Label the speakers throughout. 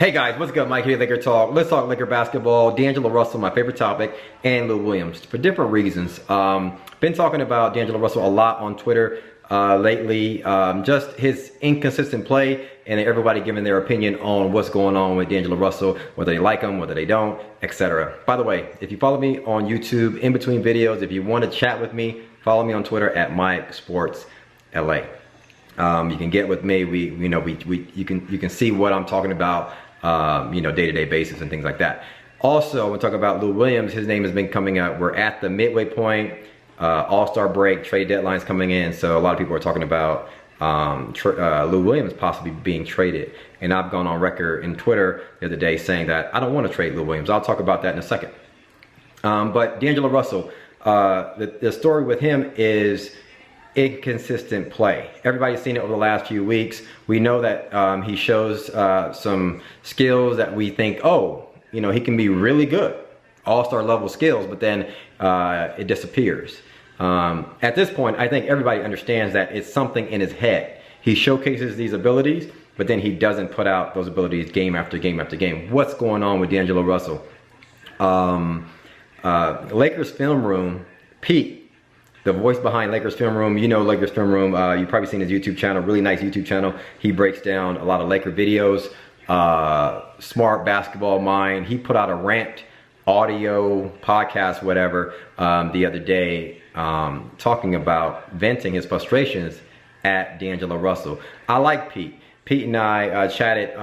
Speaker 1: Hey guys, what's good? Mike here, Laker Talk. Let's talk Laker basketball. D'Angelo Russell, my favorite topic, and Lou Williams for different reasons. Been talking about D'Angelo Russell a lot on Twitter lately. Just his inconsistent play and everybody giving their opinion on what's going on with D'Angelo Russell, whether they like him, whether they don't, etc. By the way, if you follow me on YouTube in between videos, if you want to chat with me, follow me on Twitter at Mike Sports LA. You can get with me. You can see what I'm talking about, day-to-day basis and things like that. Also, when talking about Lou Williams, his name has been coming up. We're at the midway point, All-Star break, trade deadlines coming in. So a lot of people are talking about Lou Williams possibly being traded. And I've gone on record in Twitter the other day saying that I don't want to trade Lou Williams. I'll talk about that in a second. But D'Angelo Russell, the story with him is inconsistent play. Everybody's seen it over the last few weeks. We know that he shows some skills that we think, oh, he can be really good, all-star level skills, but then it disappears. At this point, I think everybody understands that it's something in his head. He showcases these abilities, but then he doesn't put out those abilities game after game after game. What's going on with D'Angelo Russell? Lakers film room, Pete, the voice behind Lakers Film Room, Lakers Film Room, you've probably seen his YouTube channel, really nice YouTube channel. He breaks down a lot of Laker videos, smart basketball mind. He put out a rant, audio, podcast, whatever, the other day, talking about venting his frustrations at D'Angelo Russell. I like Pete. Pete and I chatted,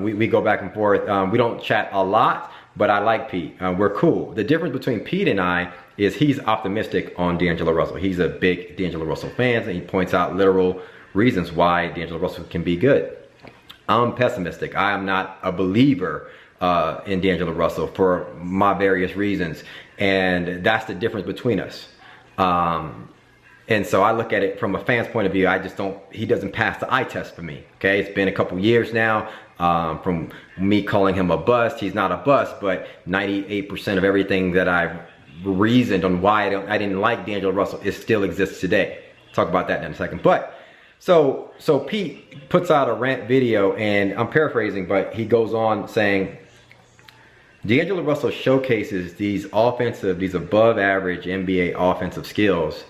Speaker 1: we go back and forth. We don't chat a lot, but I like Pete. We're cool. The difference between Pete and I is he's optimistic on D'Angelo Russell. He's a big D'Angelo Russell fan, and he points out literal reasons why D'Angelo Russell can be good. I'm pessimistic. I am not a believer in D'Angelo Russell for my various reasons, and that's the difference between us. And so I look at it from a fan's point of view. He doesn't pass the eye test for me, okay? It's been a couple years now from me calling him a bust. He's not a bust, but 98% of everything that I've reasoned on why I didn't like D'Angelo Russell, it still exists today. Talk about that in a second. But so Pete puts out a rant video, and I'm paraphrasing, but he goes on saying D'Angelo Russell showcases these above average NBA offensive skills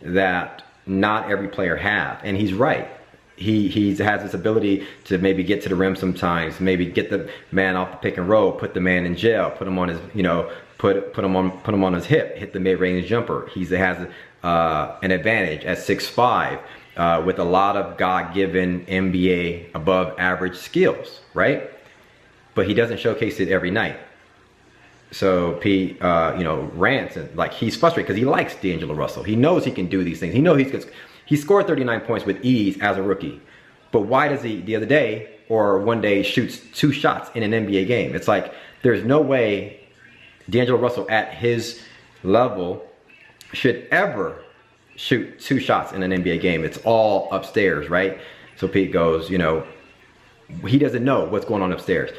Speaker 1: that not every player have, and he's right. He has this ability to maybe get to the rim sometimes, maybe get the man off the pick and roll, put the man in jail, put him on his, put him on his hip, hit the mid-range jumper. He has an advantage at 6'5", with a lot of God-given NBA above average skills, right? But he doesn't showcase it every night. So Pete, rants and he's frustrated because he likes D'Angelo Russell. He knows he can do these things. He knows he scored 39 points with ease as a rookie. But why does he the other day or one day shoots 2 shots in an NBA game? It's like there's no way D'Angelo Russell at his level should ever shoot 2 shots in an NBA game. It's all upstairs, right? So Pete goes, he doesn't know what's going on upstairs.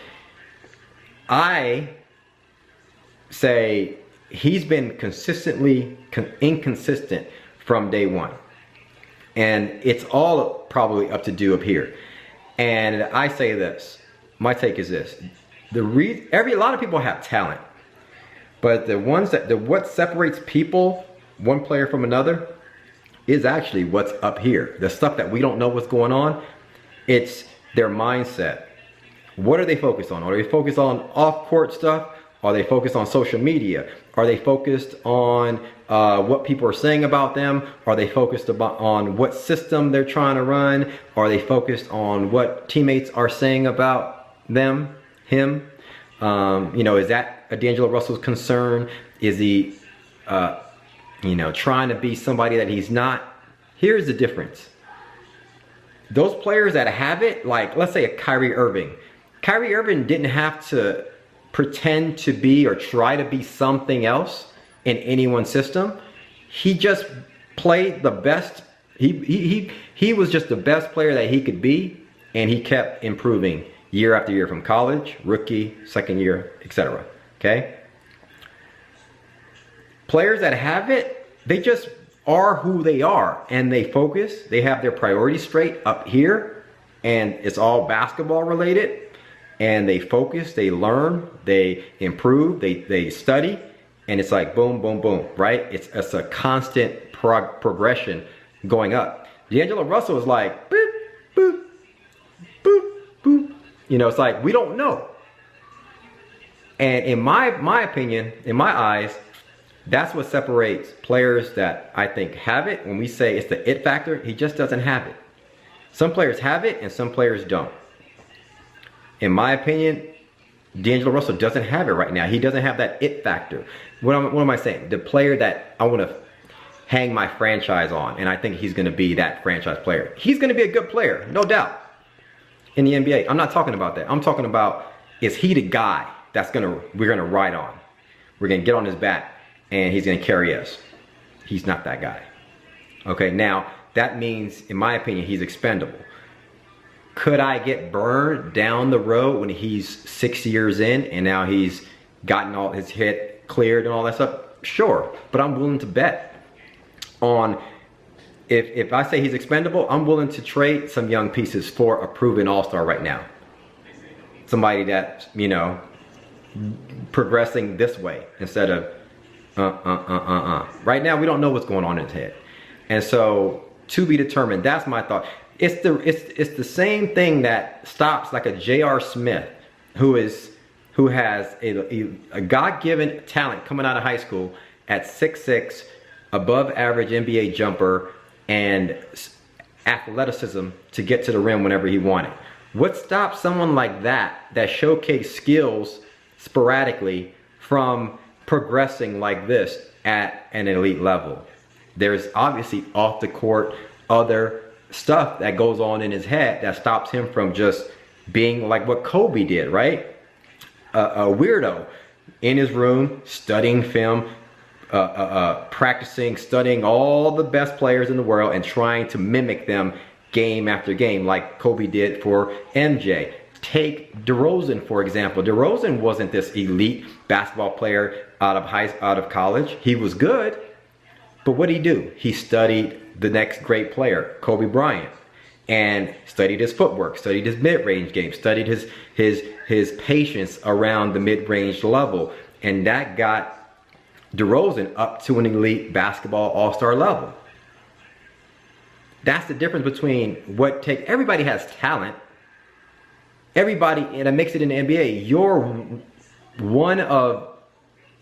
Speaker 1: I say he's been consistently inconsistent from day one. And it's all probably up to do up here. And I say this, my take is this. A lot of people have talent, but what separates people, one player from another, is actually what's up here. The stuff that we don't know what's going on, it's their mindset. What are they focused on? Are they focused on off-court stuff? Are they focused on social media? Are they focused on what people are saying about them? Are they focused on what system they're trying to run? Are they focused on what teammates are saying about them, him? Is that a D'Angelo Russell's concern? Is he, trying to be somebody that he's not? Here's the difference. Those players that have it, like let's say a Kyrie Irving. Kyrie Irving didn't have to pretend to be or try to be something else in anyone's system. He just played the best. He was just the best player that he could be, and he kept improving year after year from college, rookie, second year, etc. Okay? Players that have it, they just are who they are, and they focus. They have their priorities straight up here, and it's all basketball related. and they focus, they learn, they improve, they study, and it's like boom, boom, boom, right? It's a constant progression going up. D'Angelo Russell is like boop, boop, boop, boop. You know, it's like we don't know. And in my opinion, in my eyes, that's what separates players that I think have it. When we say it's the it factor, he just doesn't have it. Some players have it and some players don't. In my opinion, D'Angelo Russell doesn't have it right now. He doesn't have that it factor. What am I saying? The player that I want to hang my franchise on, and I think he's going to be that franchise player. He's going to be a good player, no doubt, in the NBA. I'm not talking about that. I'm talking about, is he the guy that's we're gonna ride on? We're gonna get on his back and he's gonna carry us. He's not that guy. Okay, now that means, in my opinion, he's expendable. Could I get burned down the road when he's 6 years in and now he's gotten all his hit cleared and all that stuff? Sure, but I'm willing to bet on, if I say he's expendable, I'm willing to trade some young pieces for a proven all-star right now. Somebody that, you know, progressing this way instead of Right now we don't know what's going on in his head. And so, to be determined, that's my thought. It's the same thing that stops like a J.R. Smith, who has a God-given talent coming out of high school at 6'6", above average NBA jumper, and athleticism to get to the rim whenever he wanted. What stops someone like that showcase skills sporadically from progressing like this at an elite level? There's obviously off the court other stuff that goes on in his head that stops him from just being like what Kobe did, right? A weirdo in his room, studying film, practicing, studying all the best players in the world and trying to mimic them game after game like Kobe did for MJ. Take DeRozan, for example. DeRozan wasn't this elite basketball player out of college. He was good, but what did he do? He studied the next great player, Kobe Bryant, and studied his footwork, studied his mid-range game, studied his patience around the mid-range level, and that got DeRozan up to an elite basketball all-star level. That's the difference between everybody has talent. Everybody, and it makes it in the NBA, you're one of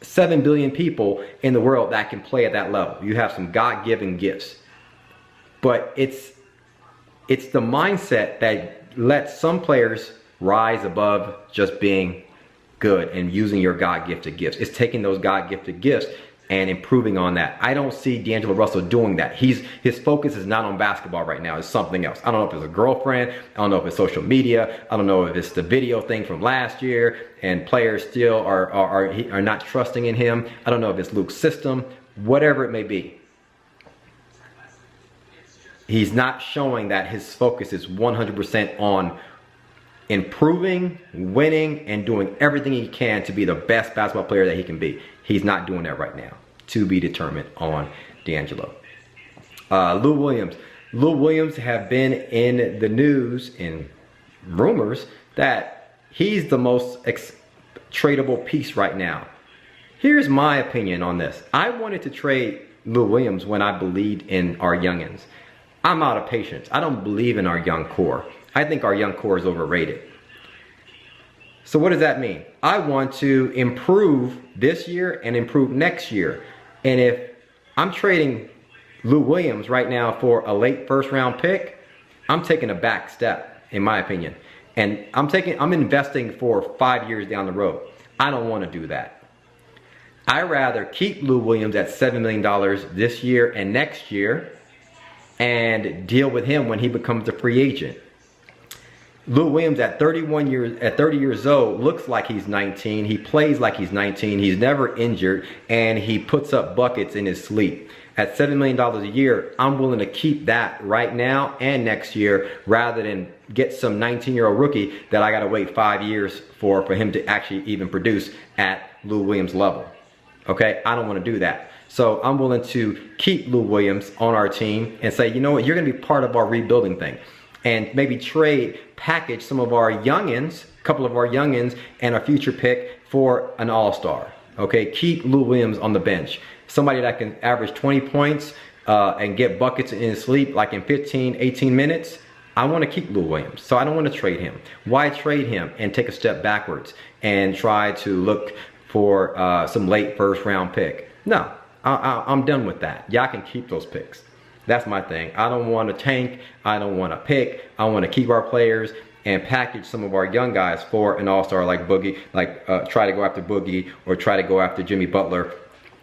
Speaker 1: 7 billion people in the world that can play at that level. You have some God-given gifts. But it's the mindset that lets some players rise above just being good and using your God-gifted gifts. It's taking those God-gifted gifts and improving on that. I don't see D'Angelo Russell doing that. His focus is not on basketball right now. It's something else. I don't know if it's a girlfriend. I don't know if it's social media. I don't know if it's the video thing from last year and players still are not trusting in him. I don't know if it's Luke's system. Whatever it may be. He's not showing that his focus is 100% on improving, winning, and doing everything he can to be the best basketball player that he can be. He's not doing that right now. To be determined on D'Angelo. Lou Williams. Lou Williams have been in the news, in rumors, that he's the most tradable piece right now. Here's my opinion on this. I wanted to trade Lou Williams when I believed in our youngins. I'm out of patience. I don't believe in our young core. I think our young core is overrated. So what does that mean? I want to improve this year and improve next year. And if I'm trading Lou Williams right now for a late first round pick, I'm taking a back step, in my opinion. And I'm investing for 5 years down the road. I don't want to do that. I'd rather keep Lou Williams at $7 million this year and next year and deal with him when he becomes a free agent. Lou Williams at 30 years old looks like he's 19. He plays like he's 19. He's never injured, and he puts up buckets in his sleep. At $7 million a year, I'm willing to keep that right now and next year rather than get some 19-year-old rookie that I got to wait 5 years for him to actually even produce at Lou Williams level. Okay, I don't want to do that. So I'm willing to keep Lou Williams on our team and say, you know what, you're going to be part of our rebuilding thing. and maybe package some of our youngins, a couple of our youngins, and a future pick for an all-star. Okay, keep Lou Williams on the bench. Somebody that can average 20 points and get buckets in his sleep like in 15, 18 minutes. I want to keep Lou Williams, so I don't want to trade him. Why trade him and take a step backwards and try to look for some late first round pick? No, I'm done with that. Y'all can keep those picks. That's my thing. I don't want to tank. I don't want to pick. I want to keep our players and package some of our young guys for an all-star like Boogie, like try to go after Boogie or try to go after Jimmy Butler,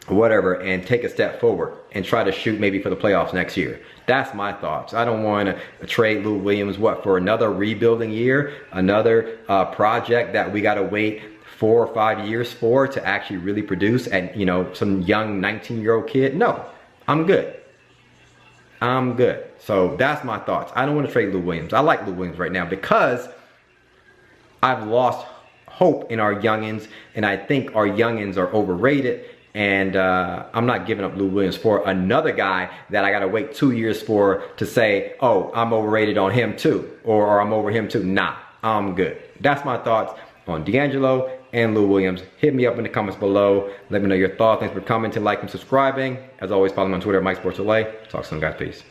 Speaker 1: whatever, and take a step forward and try to shoot maybe for the playoffs next year. That's my thoughts. I don't want to trade Lou Williams, for another rebuilding year, another project that we got to wait 4 or 5 years for to actually really produce, and some young 19-year-old kid. No, I'm good. I'm good. So that's my thoughts. I don't want to trade Lou Williams. I like Lou Williams right now because I've lost hope in our youngins, and I think our youngins are overrated. And I'm not giving up Lou Williams for another guy that I gotta wait 2 years for to say, oh, I'm overrated on him too, or I'm over him too. Nah, I'm good. That's my thoughts on D'Angelo and Lou Williams. Hit me up in the comments below. Let me know your thoughts. Thanks for commenting, liking, subscribing. As always, follow me on Twitter at MikeSportsLA. Talk soon, guys. Peace.